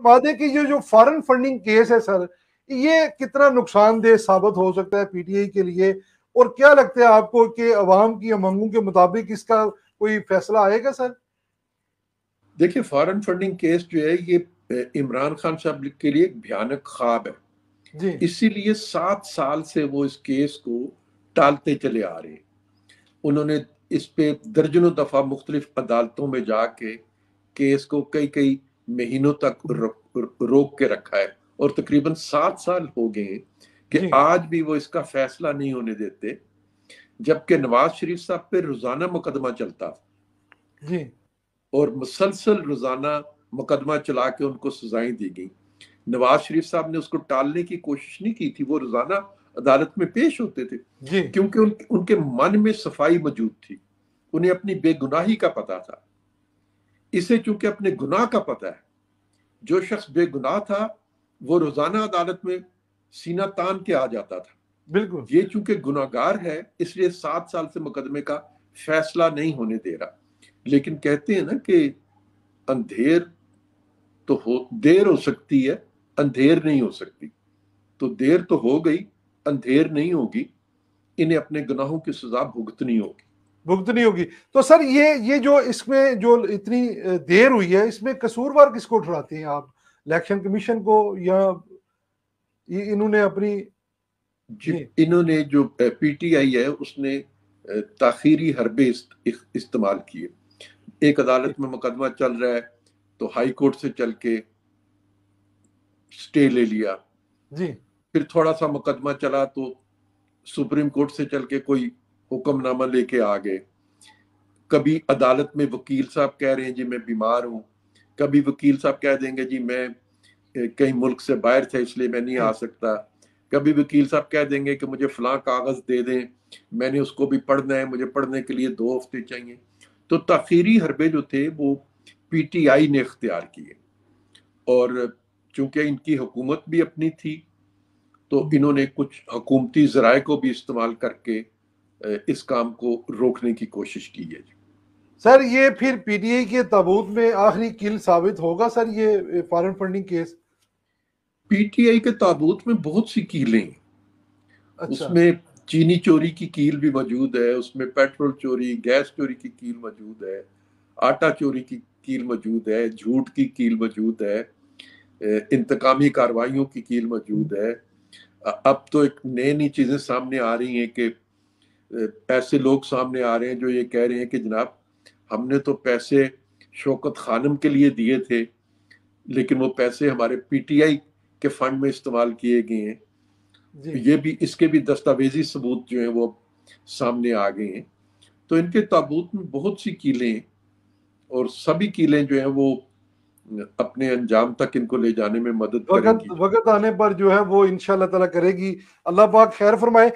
मादे की जो foreign funding case है सर, ये कितना नुकसानदेह साबित हो सकता है पीटीआई के लिए, और क्या लगता है आपको कि अवाम की मांगों के मुताबिक इसका कोई फैसला आएगा सर? देखिए, फॉरेन फंडिंग केस जो है ये इमरान खान साहब के लिए एक भयानक ख्वाब है जी। इसीलिए 7 साल से वो इस केस को टालते चले आ रहे हैं। उन्होंने इस पे दर्जनों दफा मुख्तलिफ अदालतों में जाके केस को कई कई महीनों तक रोक के रखा है, और तकरीबन 7 साल हो गए हैं कि आज भी वो इसका फैसला नहीं होने देते, जबकि नवाज शरीफ साहब पे रोजाना मुकदमा चलता था जी। और मुसलसल रोजाना मुकदमा चला के उनको सजाएं दी गई। नवाज शरीफ साहब ने उसको टालने की कोशिश नहीं की थी, वो रोजाना अदालत में पेश होते थे जी। क्योंकि उनके मन में सफाई मौजूद थी, उन्हें अपनी बेगुनाही का पता था। इसे चूंकि अपने गुनाह का पता है, जो शख्स बेगुनाह था वो रोजाना अदालत में सीना तान के आ जाता था। बिल्कुल। ये चूंकि गुनाहगार है इसलिए 7 साल से मुकदमे का फैसला नहीं होने दे रहा। लेकिन कहते हैं ना कि अंधेर तो देर हो सकती है, अंधेर नहीं हो सकती। तो देर तो हो गई, अंधेर नहीं होगी। इन्हें अपने गुनाहों की सजा भुगतनी होगी। तो सर ये जो इसमें जो इतनी देर हुई है, इसमें कसूरवार किसको ठहराते हैं आप? इलेक्शन कमीशन को, या इन्होंने अपनी इन्होंने जो पीटीआई है उसने ताखीरी हरबे इस्तेमाल किए। एक अदालत में मुकदमा चल रहा है तो हाई कोर्ट से चल के स्टे ले लिया जी। फिर थोड़ा सा मुकदमा चला तो सुप्रीम कोर्ट से चल के कोई हुक्मनामा लेके आ गए। कभी अदालत में वकील साहब कह रहे हैं जी मैं बीमार हूं, कभी वकील साहब कह देंगे जी मैं कहीं मुल्क से बाहर था इसलिए मैं नहीं आ सकता, कभी वकील साहब कह देंगे कि मुझे फलां कागज दे दें, मैंने उसको भी पढ़ना है, मुझे पढ़ने के लिए 2 हफ्ते चाहिए। तो ताखीरी हरबे जो थे वो पीटीआई ने इख्तियार किए, और चूंकि इनकी हुकूमत भी अपनी थी तो इन्होंने कुछ हुकूमती ज़राए को भी इस्तेमाल करके इस काम को रोकने की कोशिश की है। सर ये फिर पीटीआई के ताबूत में आखिरी किल साबित होगा सर, ये फॉरेन फंडिंग केस? पीटीआई के ताबूत में बहुत सी कीलें, उसमें चीनी चोरी की कील भी मौजूद है, उसमें पेट्रोल चोरी, गैस चोरी की कील मौजूद है, आटा चोरी की कील मौजूद है, झूठ की कील मौजूद है, इंतकामी कार्रवाइयों की कील मौजूद है। अब तो एक नई चीजें सामने आ रही हैं कि ऐसे लोग सामने आ रहे हैं जो ये कह रहे हैं कि जनाब हमने तो पैसे शौकत खानम के लिए दिए थे लेकिन वो पैसे हमारे पीटीआई के फंड में इस्तेमाल किए गए हैं। ये भी, इसके भी दस्तावेजी सबूत जो हैं वो सामने आ गए हैं। तो इनके ताबूत में बहुत सी कीलें हैं और सभी कीलें जो हैं वो अपने अंजाम तक इनको ले जाने में मदद करेंगी। वक्त आने पर जो है वो इंशाअल्लाह ताला करेगी। अल्लाह पाक खैर फरमाए।